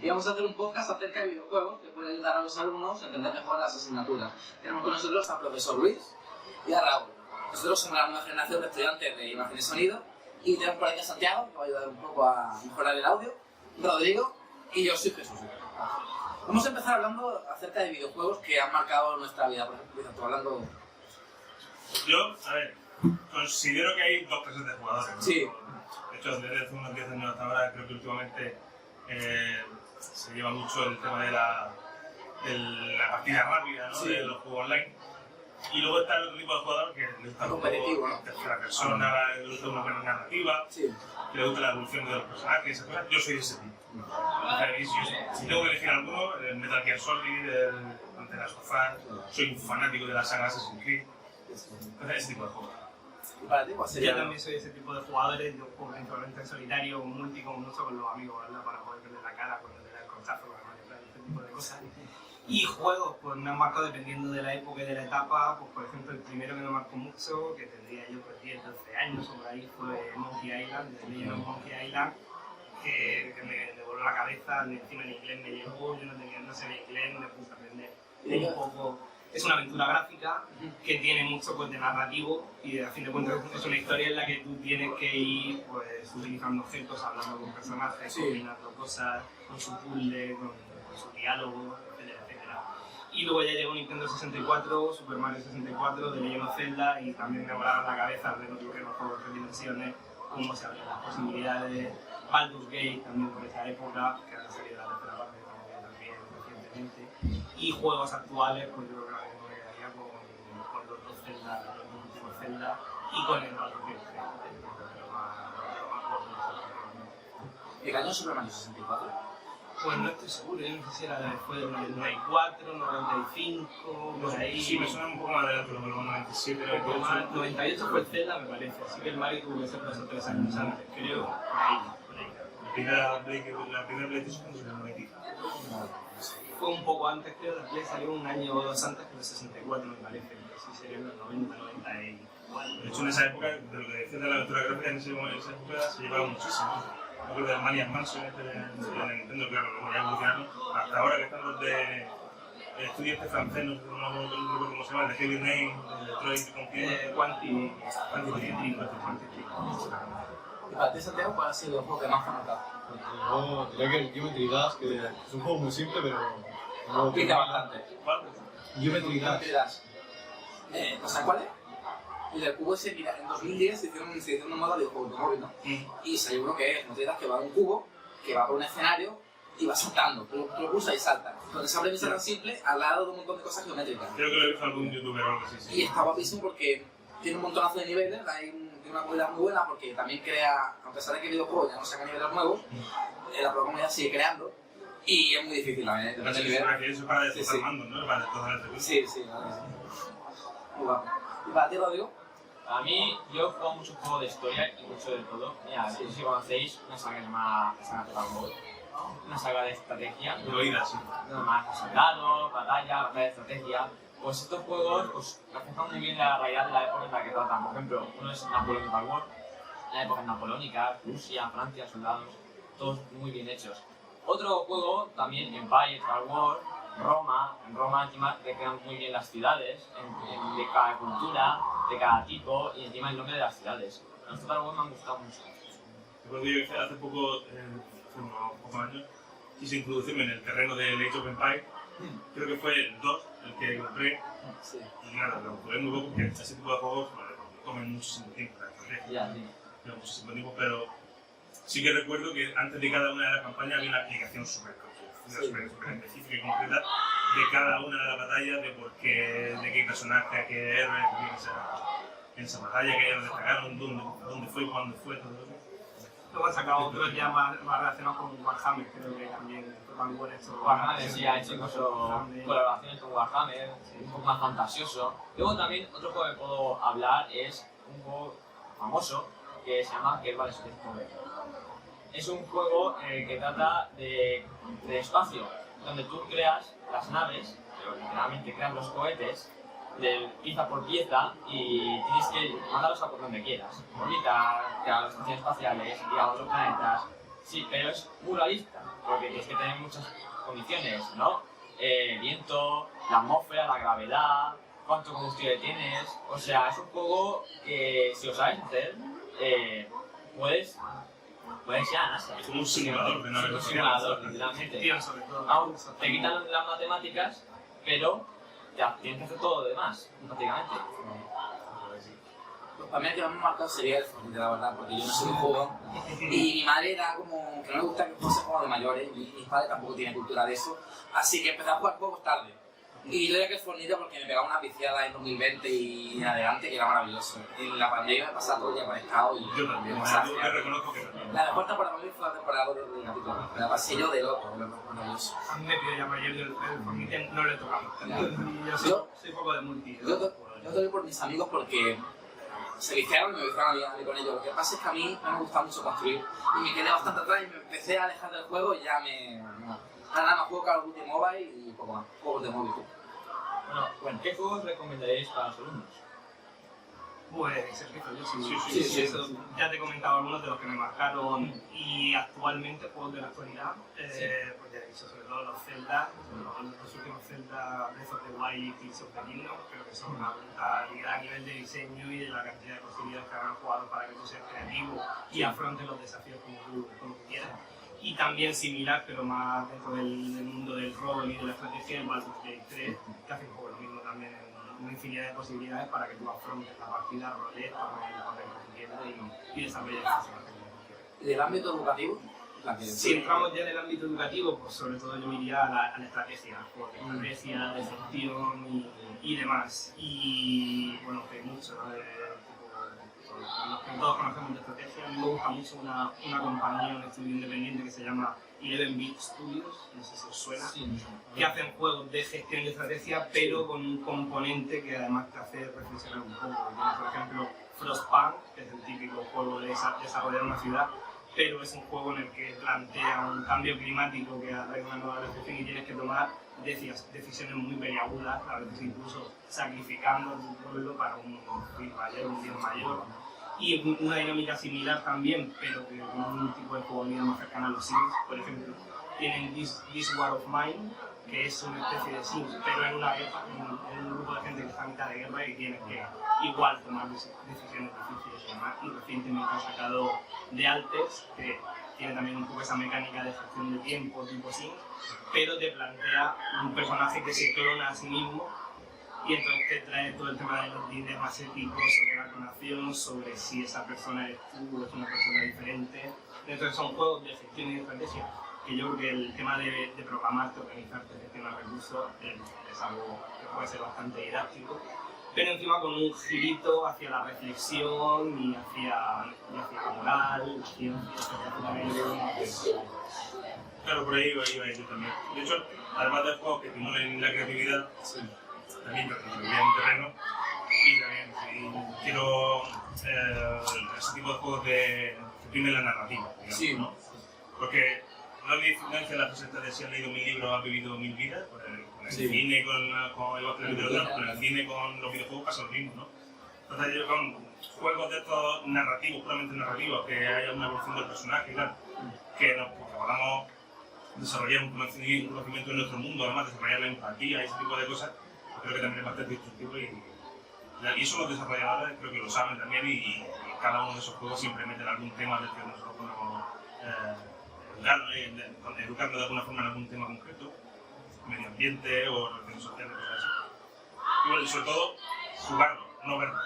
y vamos a hacer un podcast acerca de videojuegos que pueden ayudar a los alumnos a entender mejor las asignaturas. Tenemos con nosotros al profesor Luis y a Raúl. Nosotros somos la nueva generación de estudiantes de imagen y sonido y tenemos por aquí a Santiago, que va a ayudar un poco a mejorar el audio, Rodrigo y yo soy Jesús. Vamos a empezar hablando acerca de videojuegos que han marcado nuestra vida. Por ejemplo, estoy hablando... Yo, a ver, considero que hay dos clases de jugadores, ¿no? Sí. De hecho, desde hace unos 10 años hasta ahora, creo que últimamente se lleva mucho el tema de la partida rápida, ¿no? Sí. De los juegos online. Y luego está el otro tipo de jugador que le gusta el competitivo, ¿no? Tercera persona, le gusta una buena narrativa, sí. Que le gusta la evolución de los personajes, esas cosas. Yo soy de ese tipo. Si tengo que elegir alguno, el Metal Gear Solid, el The Last of Us, soy un fanático de la saga Assassin's Creed. Entonces, ese tipo de juegos. Para ti, ¿cuál sería? Yo también soy ese tipo de jugadores, yo juego principalmente en solitario, multi, como mucho con los amigos, ¿verdad? Para poder perder la cara, cuando le da el conchazo, este tipo de cosas. Y juegos, pues me han marcado dependiendo de la época y de la etapa. Pues por ejemplo, el primero que me marcó mucho, que tendría yo pues 10, 12 años o por ahí, fue Monkey Island, de Legend of Monkey Island, que me voló la cabeza, encima en inglés me llegó, yo no sabía inglés, me puse a aprender un poco. Es una aventura gráfica que tiene mucho pues, de narrativo y a fin de cuentas es una historia en la que tú tienes que ir pues, utilizando objetos, hablando con personajes, sí. Combinando cosas, con su puzzle, con su diálogo, etcétera, etcétera. Y luego ya llegó Nintendo 64, Super Mario 64, The Legend of Zelda y también me volaron la cabeza de lo que los juegos de 3 dimensiones, cómo se abren las posibilidades, Baldur's Gate también por esa época, que ha salido la tercera parte también recientemente. Y juegos actuales, pues yo creo que me quedaría con los dos Zelda, los últimos Zelda y con el Baldur's Gate 3, lo más gordo. ¿Y ganó Super Mario 64? Pues no estoy seguro, yo no sé si era después del 94, 95, por ahí. Sí, me suena un poco más adelante, pero 97, 98. 98 fue el Zelda, me parece, así que el Mario tuvo que ser 2 o 3 años antes, creo, por ahí. La primera PlayStation fue en el 95. Fue un poco antes, creo, la Play salió un año o dos antes que el 64, me parece, así sería en los 90, 94. De hecho, en esa época, de lo que decías de la aventura gráfica, en esa época se llevaba muchísimo. Yo creo que el Maniac Mansion de Nintendo, claro, luego ya evolucionaron. Hasta ahora que están los de estudio este francés, no recuerdo cómo se llama, el de Heavy Rain, el Detroit Compute. Quantic. ¿Y para ti, Santiago, cuál ha sido el juego que más te ha marcado? Yo diría que el Geometry Dash, que es un juego muy simple, pero... Complica bastante. ¿Cuál? Geometry Dash. ¿O sea, cuál es? El del cubo ese, mira, en 2010 se hicieron un modo de juego de móvil, ¿no? Y salió uno que es, no te das que va a un cubo, que va por un escenario y va saltando. Tú lo pulsas y salta. Entonces esa premisa tan simple al lado de un montón de cosas geométricas. Creo que lo he visto algún youtuber o algo así, sí. Y está guapísimo porque tiene un montonazo de niveles, tiene una comunidad muy buena porque también crea, a pesar de que el videojuego ya no saca niveles nuevos, la propia comunidad sigue creando y es muy difícil también. Eso es para destrozar mandos, ¿no? Para destrozar el CPU. Sí, claro que sí. Muy guapo. ¿Y para ti, Rodrigo? A mí, yo he jugado mucho juego de historia y mucho de todo. Mira, no sé si conocéis una saga que se llama Star Wars, una saga de estrategia. De oída, sí. Nada más soldados, batalla de estrategia. Pues estos juegos pues, reflejan muy bien la realidad de la época en la que tratan. Por ejemplo, uno es Napoleon War, la época napoleónica, Rusia, Francia, soldados, todos muy bien hechos. Otro juego, también Empire, Star Wars, Roma. En Roma encima recrean muy bien las ciudades, de cada cultura, de cada tipo y encima el nombre de las ciudades. Los Star Wars me han gustado mucho. Recuerdo yo que hace poco, hace unos pocos años, quise introducirme en el terreno del Age of Empires. Creo que fue el 2 el que compré. Sí. Y nada, lo jugué muy poco porque ese tipo de juegos comen muchísimo tiempo, la estrategia. Lleva muchísimo tiempo, pero sí que recuerdo que antes de cada una de las campañas había una explicación súper específica y concreta de cada una de las batallas, de por qué, de qué personaje, a qué héroe tenía que ser en esa batalla, que ellos destacaron, dónde fue, cuándo fue, todo eso. Luego han sacado otros ya más relacionados con Warhammer, creo que también van con esto. Warhammer sí ha hecho incluso colaboraciones con Warhammer, un poco más fantasioso. Luego también otro juego que puedo hablar es un juego famoso que se llama Kerbal Space Program. Es un juego que trata de espacio, donde tú creas las naves, pero literalmente creas los cohetes, pieza por pieza, y tienes que mandarlos a por donde quieras. Orbitar, crear las estaciones espaciales, ir a otros planetas. Sí, pero es pluralista, porque tienes que tener muchas condiciones, ¿no? Viento, la atmósfera, la gravedad, cuánto combustible tienes. O sea, es un juego que si lo sabes hacer, puedes ir a NASA. Es como un simulador de nave. Un simulador, literalmente. Tío, sobre todo. Aún te quitan las matemáticas, pero ya tienes que hacer todo lo demás, prácticamente. Pues para mí el que más me ha marcado sería el Fortnite, la verdad, porque yo no soy un juego y mi madre era como que no le gusta que fuese juego de mayores y mis padres tampoco tienen cultura de eso, así que empecé a jugar juegos tarde. Y yo diría que el Fortnite porque me pegaba una viciada en 2020 y en adelante que era maravilloso. En la pandemia me pasaba todo el día conectado y Yo también, o sea, yo te reconozco que también. la mejor temporada para mí fue la temporada de capítulo. Me la pasé yo de loco, maravilloso. A mí me pido llamar yo el Fortnite, no le tocamos. Yo soy poco de multi. Yo estoy por mis amigos porque se viciaron y me viciaron a mí con ellos. Lo que pasa es que a mí no me gusta mucho construir y me quedé bastante atrás y me empecé a alejar del juego y ya nada más juego Call of Duty Mobile y poco más, juegos de móvil. Bueno, ¿qué juegos recomendaréis para los alumnos? Pues, Sergio, yo Sí. eso, ya te he comentado algunos de los que me marcaron y actualmente, juegos de la actualidad, pues ya he dicho, sobre todo los Zelda, los últimos Zelda, Breath of the Wild y Tears of the Kingdom, creo que son una brutalidad a nivel de diseño y de la cantidad de posibilidades que habrán jugado para que tú seas creativo y afrontes los desafíos como tú quieras. Y también similar, pero más dentro del mundo del rol y de la estrategia, el Baldur's Gate 3, que hace un poco lo mismo también en una infinidad de posibilidades para que tú afrontes la partida, roles, tomes el papel que tú quieras y desarrolles el personaje que tú quieras. ¿Y del ámbito educativo? Si entramos ya en el ámbito educativo, pues sobre todo yo me iría a la estrategia, de estrategia, de gestión y demás. Y bueno, que hay mucho, ¿no? Los que todos conocemos de estrategia, a mí me gusta mucho una compañía, un estudio independiente que se llama 11-Bit Studios, no sé si os suena, que hacen juegos de gestión y estrategia, pero con un componente que además te hace reflexionar un poco. Tienes, por ejemplo, Frostpunk, que es el típico juego de desarrollar una ciudad, pero es un juego en el que plantea un cambio climático que atrae una nueva recepción y tienes que tomar decisiones muy peliagudas, a veces incluso sacrificando a tu pueblo para un fin mayor, un bien mayor. Y una dinámica similar también, pero que con un tipo de jugabilidad más cercana a los Sims, por ejemplo. Tienen This War of Mine, que es una especie de Sims, pero en una guerra, en un grupo de gente que está a mitad de guerra y tienes que igual tomar decisiones difíciles y demás. Y recientemente han sacado The Alters, que tiene también un poco esa mecánica de gestión de tiempo tipo Sims, pero te plantea un personaje que se clona a sí mismo y entonces te trae todo el tema de los dilemas éticos sobre la clonación, sobre si esa persona eres tú o es una persona diferente. Entonces son juegos de gestión y de estrategia que yo creo que el tema de programarte, organizarte, gestionar recursos es algo que puede ser bastante didáctico, pero encima con un girito hacia la reflexión y hacia la moral, la ciencia, etc. Claro, por ahí iba yo también. De hecho, además de juegos que estimulen la creatividad, también tendría un terreno y también quiero ese tipo de juegos que tienen la narrativa, digamos, ¿no? Porque no dice la presenta de si han leído 1000 libros, han vivido 1000 vidas, con el cine, con la literatura, con el cine, con los videojuegos pasa lo mismo, ¿no? Entonces yo con juegos de estos narrativos, puramente narrativos, que haya una evolución del personaje, claro, que podamos desarrollar un conocimiento de nuestro mundo, además desarrollar la empatía y ese tipo de cosas, creo que también es bastante instructivo y eso los desarrolladores creo que lo saben también y cada uno de esos juegos siempre meten algún tema del que nosotros podemos educarnos de alguna forma en algún tema concreto, medio ambiente o relaciones sociales, cosas así. Y bueno, y sobre todo, jugarlo, no verlo,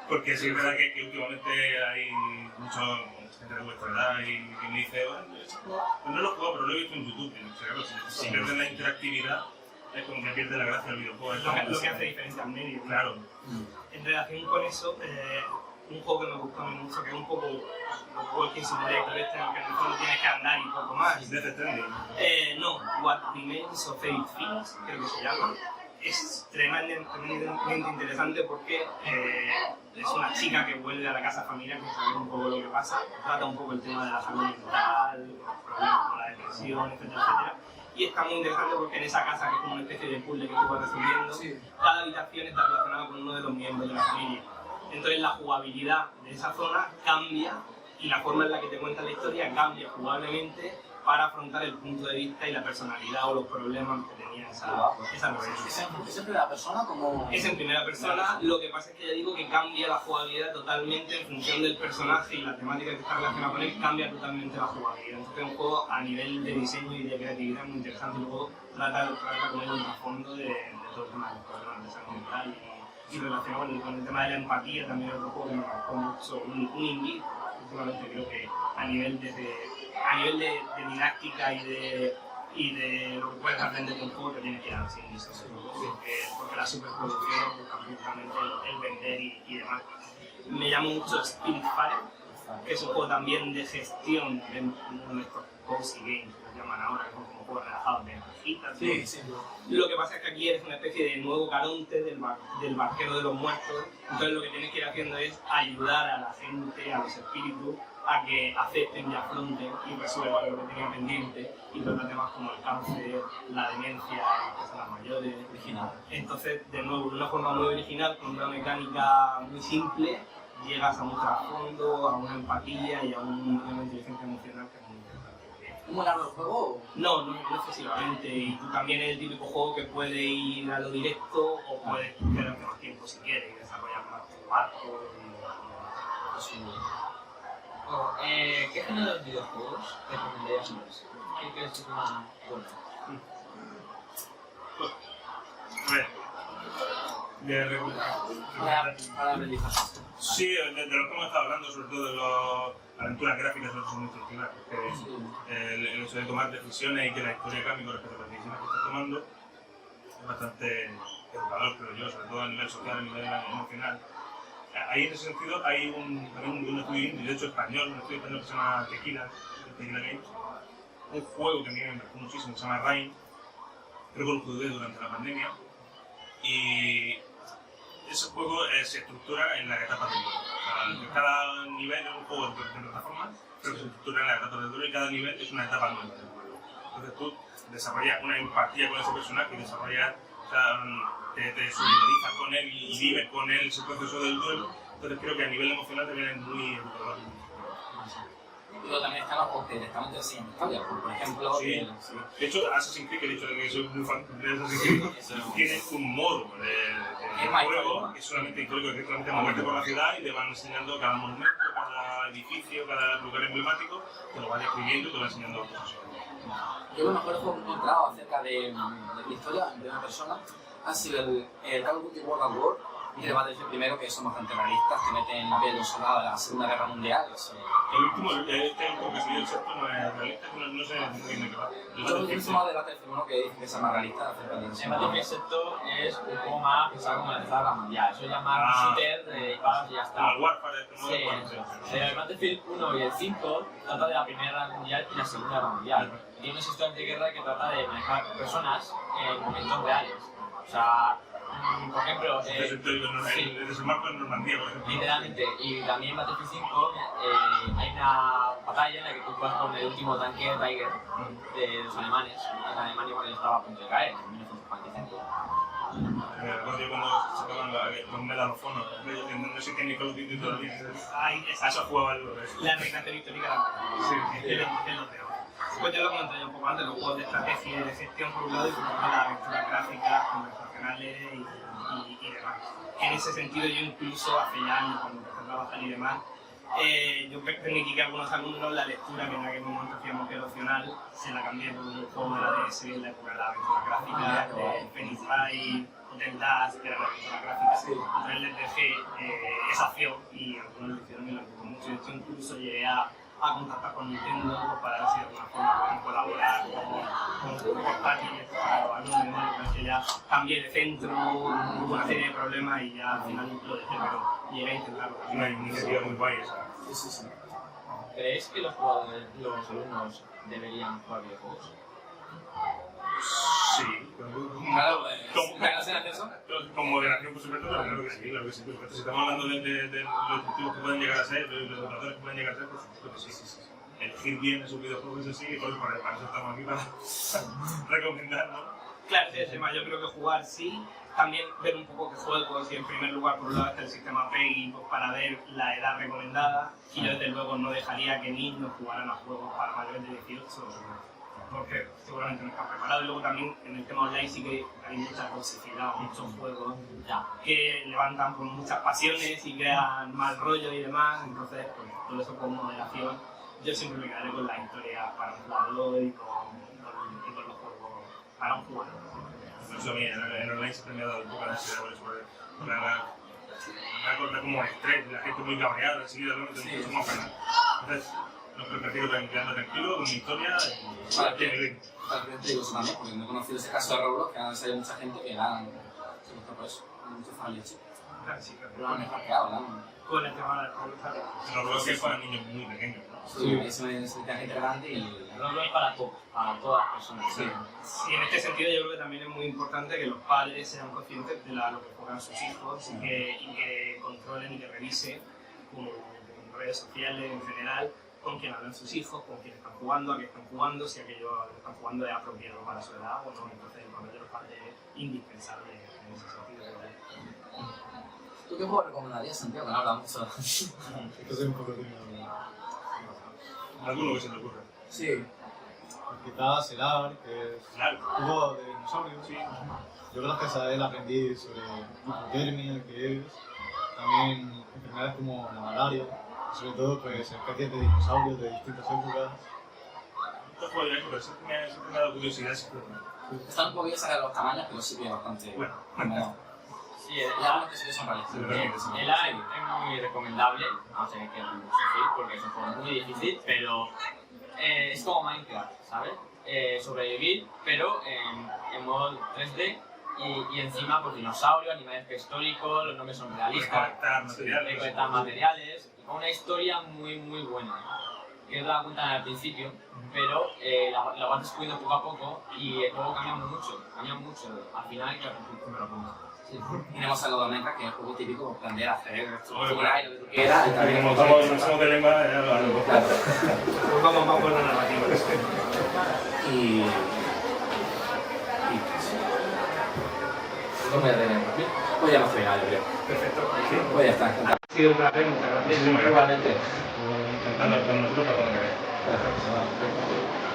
porque sí es verdad que últimamente hay mucha gente de vuestra edad y que me dice, bueno, pues no lo he jugado, pero lo he visto en YouTube. Claro, si pierdes la interactividad, es como que pierde la gracia del videojuego. Lo que hace diferencia al medio. Claro. En relación con eso, un juego que me gustó mucho, que es un poco Walking Simulator, en el que en el fondo tienes que andar y poco más. Death Stranding. No, What Remains of Edith Finch, creo que se llama. Es tremendamente interesante porque es una chica que vuelve a la casa familiar, que sabe un poco lo que pasa, trata un poco el tema de la salud mental, los problemas con la depresión, etcétera, etcétera. Y está muy interesante porque en esa casa, que es como una especie de puzzle que tú vas resolviendo, cada habitación está relacionada con uno de los miembros de la familia. Entonces la jugabilidad de esa zona cambia y la forma en la que te cuenta la historia cambia jugablemente para afrontar el punto de vista y la personalidad o los problemas que tenía esa novela. ¿Es en primera persona como...? Es en primera persona, lo que pasa es que ya digo que cambia la jugabilidad totalmente en función del personaje y la temática que está relacionada con él, cambia totalmente la jugabilidad. Entonces es un juego a nivel de diseño y de creatividad muy interesante, y luego trata con él un trasfondo de todo el tema de los problemas de salud mental y relacionado con el tema de la empatía. También es otro juego que me marcó mucho, un indie. Últimamente creo que a nivel de didáctica y de lo que puedes aprender de un juego te tienes que dar sin eso, porque la superproducción busca principalmente el vender y demás. Me llama mucho Spiritfarer, que es un juego también de gestión de uno de estos cozy games que se llaman ahora, que son como juegos relajados de hojitas. Sí, sí. Lo que pasa es que aquí eres una especie de nuevo Caronte del barquero de los muertos, entonces lo que tienes que ir haciendo es ayudar a la gente, a los espíritus, a que acepten y afronten y resuelvan lo que tenían pendiente y tratan temas como el cáncer, la demencia, las personas mayores. Original. Entonces, de nuevo, de una forma muy original, con una mecánica muy simple, llegas a un trasfondo, a una empatía y a una inteligencia emocional que es muy interesante. ¿Es muy largo el juego? No excesivamente, y tú también es el típico juego que puede ir a lo directo o puedes quedarte más tiempo si quieres y desarrollar más tu barco. ¿Qué género de videojuegos recomendarías más? ¿Qué crees que es más bueno? Para aprendizaje. Sí, de lo que hemos estado hablando, sobre todo de las aventuras gráficas, son muy instructivas, porque el hecho de tomar decisiones y que la historia cambie con respecto a las decisiones que estás tomando es bastante educador, creo yo, sobre todo a nivel social, a nivel emocional. Ahí, en ese sentido, hay también un estudio indie, de hecho español, un estudio español que se llama Tequila Games, un juego que a mí me marcó muchísimo, que se llama Rain, creo que lo jugué durante la pandemia, y ese juego se estructura en las etapas del juego. Cada nivel es un juego de plataformas, pero se estructura en las etapas del juego y cada nivel es una etapa nueva del juego. Entonces tú desarrollas una empatía con ese personaje, desarrollas, te solidarizas con él y vives con él ese proceso del duelo. Entonces creo que a nivel emocional también es muy educador. Pero también están los juegos que directamente enseñan historia, por ejemplo... Sí. De hecho, Assassin's Creed, que he dicho que soy muy fan de Assassin's Creed, tiene un modo de juego que es solamente histórico, que directamente moverte por la ciudad y te van enseñando cada monumento, cada edificio, cada lugar emblemático, te lo va describiendo y te va enseñando cosas. Yo lo mejor juego que he encontrado acerca de historia en primera persona ha sido el Call of Duty World at War y el Battlefield primero, que son bastante realistas, que meten los soldados de la Segunda Guerra Mundial. El último, que salió el sexto, no es realista, no sé muy bien de qué va. Yo el último de Battlefield 1 que dice que es más realista acerca de eso. El Battlefield sector es un poco más pensado como la Tercera Guerra Mundial. Eso llama shooter de disparos y ya está. Como el Warfare, Sí. El Battlefield 1 y el 5 trata de la Primera Guerra Mundial y la Segunda Guerra Mundial. Y una historia de guerra que trata de manejar personas en momentos reales. O sea, por ejemplo, el desembarco en Normandía, por ejemplo. literalmente, y también en Battlefield 5 hay una batalla en la que tú juegas con el último tanque Tiger de los alemanes, en Alemania cuando estaba a punto de caer, en 1945. Recuerdo cuando sacaban los medalofonos, no sé qué ni Call of Duty todavía. A eso jugaba el La recreación histórica es lo peor. Pues ya lo comenté yo un poco antes, los juegos de estrategia y de gestión por un lado y por otro las aventuras gráficas, conversacionales y demás. En ese sentido yo incluso hace ya años cuando empecé a trabajar y demás, yo permití que algunos alumnos la lectura que en aquel momento hacíamos que era opcional, se la cambié por un juego de la DS en la época de la aventura gráfica, de Phoenix Wright, Hotel Dash, que era la aventura gráfica. Entonces les dejé esa opción y algunos lo hicieron y lo gustó mucho. Yo incluso llegué a contactar con Nintendo para ver si de alguna forma pueden colaborar con partners para los alumnos, pero que ya cambié de centro, hubo una serie de problemas y ya al final lo dejé, pero llegué a intentarlo. Una iniciativa muy guay esa. Sí. ¿Creéis que los alumnos deberían jugar videojuegos? Sí. Claro, con moderación, por supuesto, pero claro que sí, claro que sí. Si estamos hablando de los objetivos que pueden llegar a ser, de los educadores que pueden llegar a ser, por supuesto que sí. Elegir bien esos videojuegos así, y para eso estamos aquí para recomendar, ¿no? Claro, ese tema yo creo que jugar sí, también ver un poco qué juegos, y en primer lugar por un lado está el sistema PEGI pues, para ver la edad recomendada, y yo desde luego no dejaría que niños jugaran a juegos para mayores de 18, porque seguramente no están preparados. Y luego también en el tema online sí que hay mucha toxicidad, muchos juegos que levantan por muchas pasiones y crean mal rollo y demás, entonces pues, todo eso con moderación. Yo siempre me quedaré con la historia para un jugador y con los juegos para un jugador. Eso a mí en online siempre me ha dado un poco de ansiedad por eso, porque una cosa como estrés, la gente muy cabreada, enseguida no te somos para nada. Entonces, nos prefiero quedando tranquilo, con mi historia y para que te digo eso también, porque no he conocido ese caso de Roblox, que han salido mucha gente que se gusta por eso, muchas familias chicas. Sí, Pero lo han hackeado, ¿no? con el tema de la Roblox. Roblox es para niños muy pequeños, ¿no? Sí, eso es gente grande y... Roblox es para todas las personas. Sí. Sí, en este sentido yo creo que también es muy importante que los padres sean conscientes de lo que juegan sus hijos y que controlen y que revisen con redes sociales en general con quién hablan sus hijos, con quién están jugando, a qué están jugando, si aquello que están jugando es apropiado para su edad o no. Entonces el papel de los padres es indispensable en ese sentido. ¿Tú qué juego recomendarías, Santiago? Que no habla mucho. Es que soy un poco tímido. Alguno que se te ocurra. Sí. Quizás el AR, que es Claro. un juego de dinosaurios. Sí. Yo gracias a él aprendí sobre hipotermia, que es, también enfermedades como la malaria, y sobre todo pues especies de dinosaurios de distintas épocas. Estos juegos de época siempre me ha dado curiosidad. Están un poquillo sacados los tamaños, pero sí que es bastante... Bueno. Como... Sí, Ya que sí que son realistas. el A es muy recomendable, no sé qué sufrir porque es un juego muy difícil, pero es como Minecraft, ¿sabes? Sobrevivir, pero en modo 3D y encima pues dinosaurios, animales prehistóricos, los nombres son realistas, recolectar materiales, y con una historia muy muy buena, que no te das cuenta al principio, pero la vas descubriendo poco a poco y el juego cambia mucho, al final que me lo pongo. Sí. Tenemos sacado Minecraft, que es el juego típico, aprender a hacer estructuras y lo que tú quieras. Y también Como somos de lengua, ya lo hago. Claro. Pues vamos más por la narrativa. Y... ¿Cómo voy a tener? Pues ya hemos terminado, yo creo. Perfecto. Pues ya está, encantado. Ha sido un placer, muchas gracias. Igualmente. Encantado con nosotros para cuando queráis. Perfecto.